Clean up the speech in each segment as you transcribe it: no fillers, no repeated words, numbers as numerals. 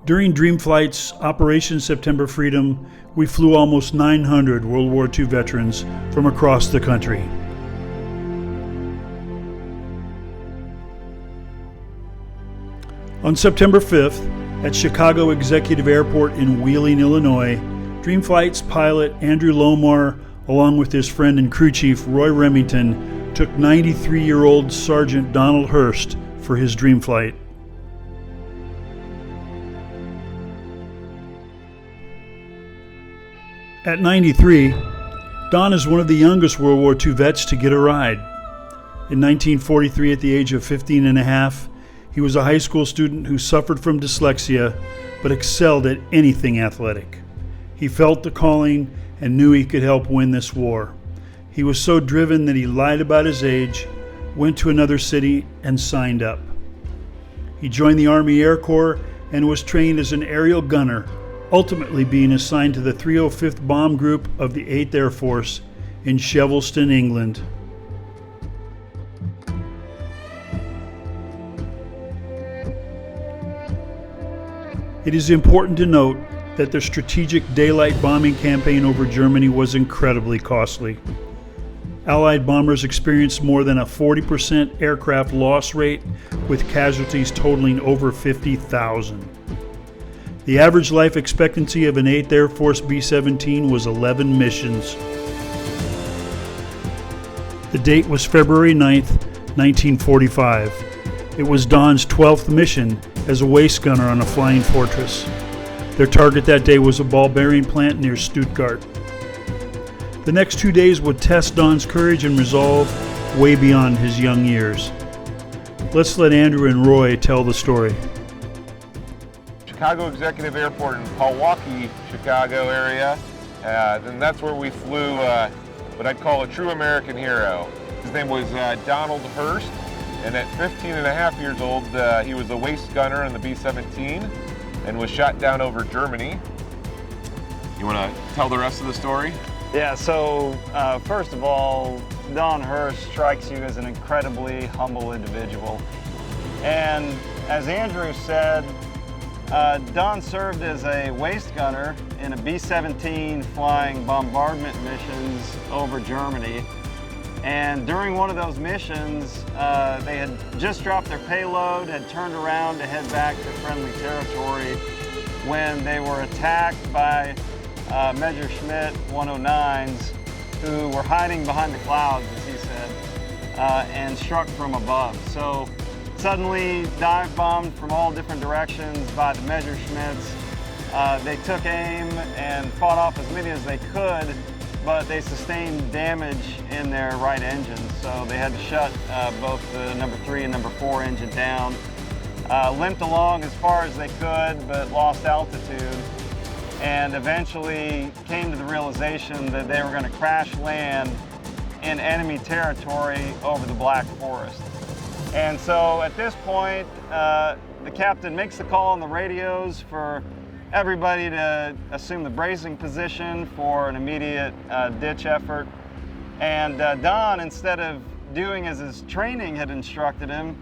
During Dream Flight's Operation September Freedom, we flew almost 900 World War II veterans from across the country. On September 5th, at Chicago Executive Airport in Wheeling, Illinois, Dream Flight's pilot Andrew Lomar, along with his friend and crew chief Roy Remington, took 93-year-old Sergeant Donald Hurst for his dream flight. At 93, Don is one of the youngest World War II vets to get a ride. In 1943, at the age of 15 and a half, he was a high school student who suffered from dyslexia but excelled at anything athletic. He felt the calling and knew he could help win this war. He was so driven that he lied about his age, went to another city, and signed up. He joined the Army Air Corps and was trained as an aerial gunner, ultimately being assigned to the 305th Bomb Group of the 8th Air Force in Shelveston, England. It is important to note that the strategic daylight bombing campaign over Germany was incredibly costly. Allied bombers experienced more than a 40% aircraft loss rate, with casualties totaling over 50,000. The average life expectancy of an 8th Air Force B-17 was 11 missions. The date was February 9th, 1945. It was Don's 12th mission as a waist gunner on a flying fortress. Their target that day was a ball bearing plant near Stuttgart. The next 2 days would test Don's courage and resolve way beyond his young years. Let's let Andrew and Roy tell the story. Chicago Executive Airport in Milwaukee, Chicago area, and that's where we flew what I'd call a true American hero. His name was Donald Hurst, and at 15 and a half years old, he was a waist gunner on the B-17 and was shot down over Germany. You want to tell the rest of the story? Yeah, so first of all, Don Hurst strikes you as an incredibly humble individual. And as Andrew said, Don served as a waist gunner in a B-17 flying bombardment missions over Germany. And during one of those missions, they had just dropped their payload, had turned around to head back to friendly territory when they were attacked by Messerschmitt 109s who were hiding behind the clouds, as he said, and struck from above. So suddenly dive bombed from all different directions by the Messerschmitts. They took aim and fought off as many as they could, but they sustained damage in their right engine, so they had to shut both the number 3 and number 4 engine down. Limped along as far as they could, but lost altitude, and eventually came to the realization that they were going to crash land in enemy territory over the Black Forest. And so at this point, the captain makes the call on the radios for everybody to assume the bracing position for an immediate ditch effort. And Don, instead of doing as his training had instructed him,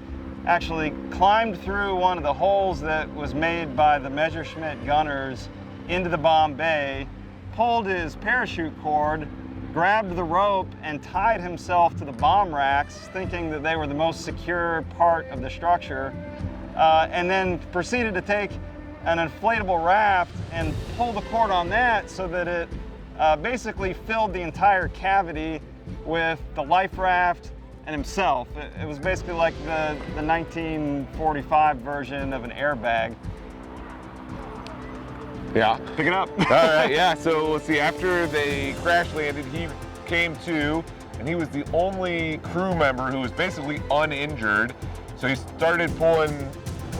actually climbed through one of the holes that was made by the Messerschmitt gunners into the bomb bay, pulled his parachute cord, grabbed the rope, and tied himself to the bomb racks, thinking that they were the most secure part of the structure, and then proceeded to take an inflatable raft and pull the cord on that so that it basically filled the entire cavity with the life raft and himself. It was basically like the 1945 version of an airbag. Yeah. Pick it up. All right, yeah, so let's see, after they crash landed, he came to, and he was the only crew member who was basically uninjured. So he started pulling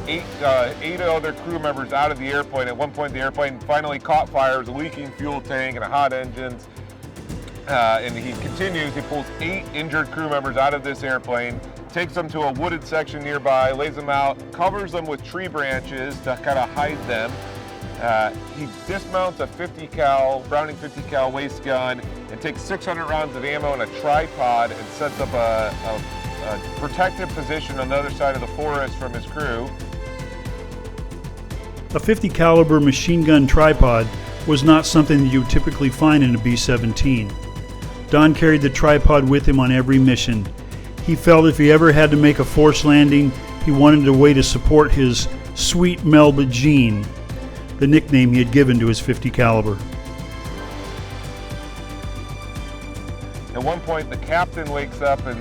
eight other crew members out of the airplane. At one point, the airplane finally caught fire. It was a leaking fuel tank and a hot engine. And he continues, he pulls 8 injured crew members out of this airplane, takes them to a wooded section nearby, lays them out, covers them with tree branches to kind of hide them. He dismounts a Browning 50 cal waist gun and takes 600 rounds of ammo in a tripod and sets up a protective position on the other side of the forest from his crew. A 50 caliber machine gun tripod was not something that you would typically find in a B-17. Don carried the tripod with him on every mission. He felt if he ever had to make a forced landing, he wanted a way to support his Sweet Melba Jean, the nickname he had given to his 50 caliber. At one point, the captain wakes up and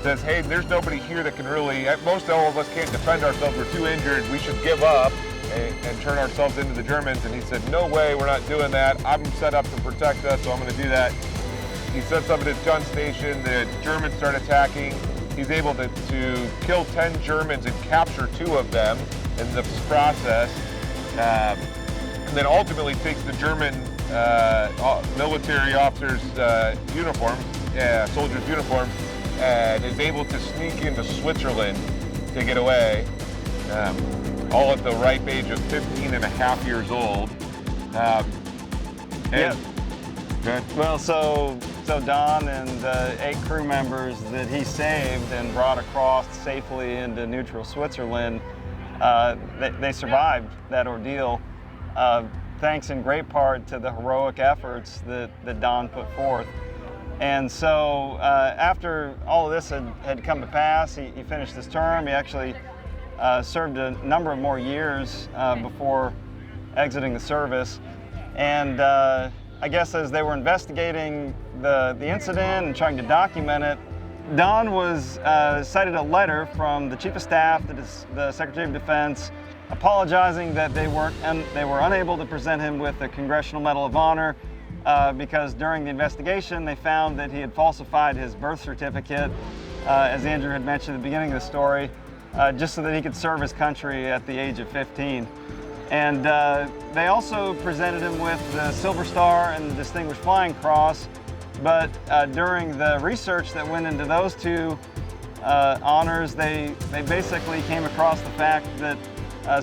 says, "Hey, there's nobody here that can really, most all of us can't defend ourselves, we're too injured, we should give up and turn ourselves into the Germans." And he said, "No way, we're not doing that. I'm set up to protect us, so I'm going to do that." He sets up at his gun station, the Germans start attacking. He's able to kill 10 Germans and capture 2 of them in the process. And then ultimately takes the German military officer's soldier's uniform, and is able to sneak into Switzerland to get away, all at the ripe age of 15 and a half years old. Yeah. Well, so Don and the 8 crew members that he saved and brought across safely into neutral Switzerland, they survived that ordeal, thanks in great part to the heroic efforts that Don put forth. And so after all of this had come to pass, he finished his term. He actually served a number of more years before exiting the service. And I guess as they were investigating the incident and trying to document it, Don was cited a letter from the Chief of Staff, the Secretary of Defense, apologizing that they were unable to present him with the Congressional Medal of Honor because during the investigation they found that he had falsified his birth certificate, as Andrew had mentioned at the beginning of the story, just so that he could serve his country at the age of 15. And they also presented him with the Silver Star and the Distinguished Flying Cross, but during the research that went into those 2 honors, they basically came across the fact that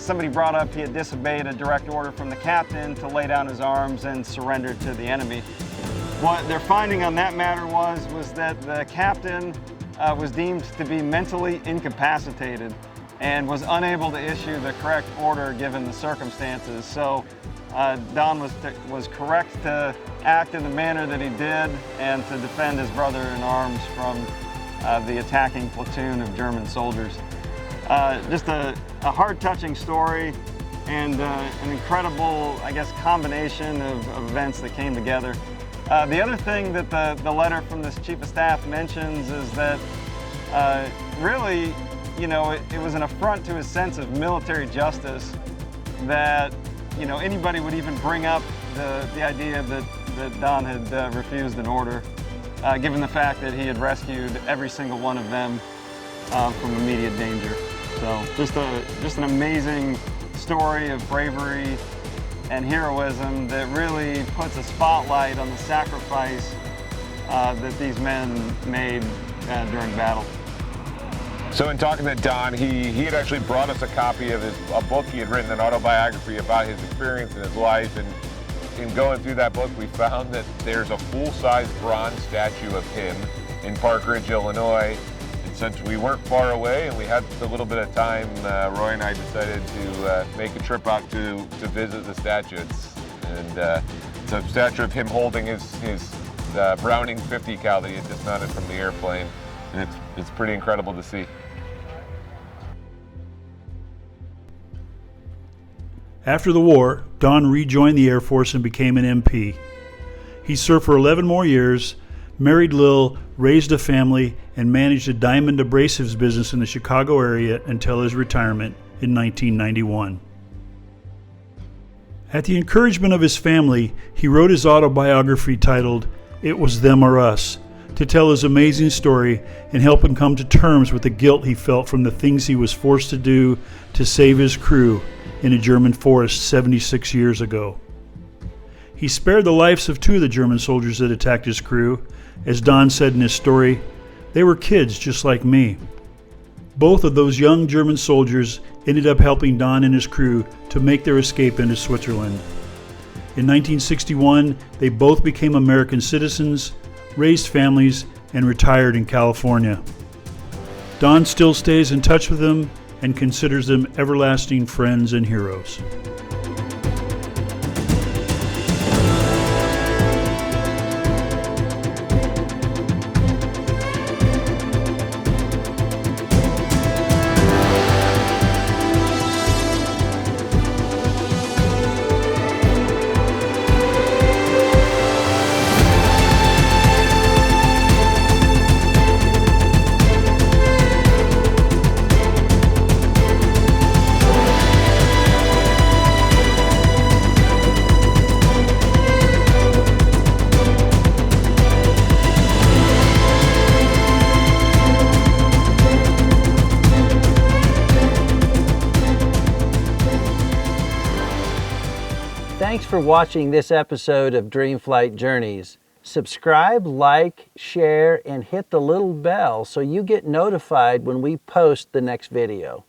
somebody brought up he had disobeyed a direct order from the captain to lay down his arms and surrender to the enemy. What their finding on that matter was that the captain was deemed to be mentally incapacitated and was unable to issue the correct order given the circumstances. So Don was correct to act in the manner that he did and to defend his brother in arms from the attacking platoon of German soldiers. Just a heart-touching story and an incredible, I guess, combination of events that came together. The other thing that the letter from this Chief of Staff mentions is that really, you know, it was an affront to his sense of military justice that, you know, anybody would even bring up the idea that Don had refused an order, given the fact that he had rescued every single one of them from immediate danger. So just an amazing story of bravery and heroism that really puts a spotlight on the sacrifice that these men made during battle. So in talking to Don, he had actually brought us a copy of a book he had written, an autobiography about his experience in his life. And in going through that book, we found that there's a full-size bronze statue of him in Park Ridge, Illinois. And since we weren't far away and we had a little bit of time, Roy and I decided to make a trip out to visit the statue. It's a statue of him holding his Browning 50 cal that he had dismounted from the airplane. And it's pretty incredible to see. After the war, Don rejoined the Air Force and became an MP. He served for 11 more years, married Lil, raised a family, and managed a diamond abrasives business in the Chicago area until his retirement in 1991. At the encouragement of his family, he wrote his autobiography titled "It Was Them or Us," to tell his amazing story and help him come to terms with the guilt he felt from the things he was forced to do to save his crew in a German forest 76 years ago. He spared the lives of 2 of the German soldiers that attacked his crew. As Don said in his story, they were kids just like me. Both of those young German soldiers ended up helping Don and his crew to make their escape into Switzerland. In 1961, they both became American citizens, raised families, and retired in California. Don still stays in touch with them and considers them everlasting friends and heroes. Thanks for watching this episode of Dreamflight Journeys. Subscribe, like, share, and hit the little bell so you get notified when we post the next video.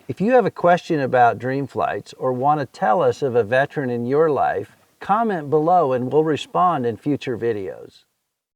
If you have a question about dream flights or want to tell us of a veteran in your life, comment below and we'll respond in future videos.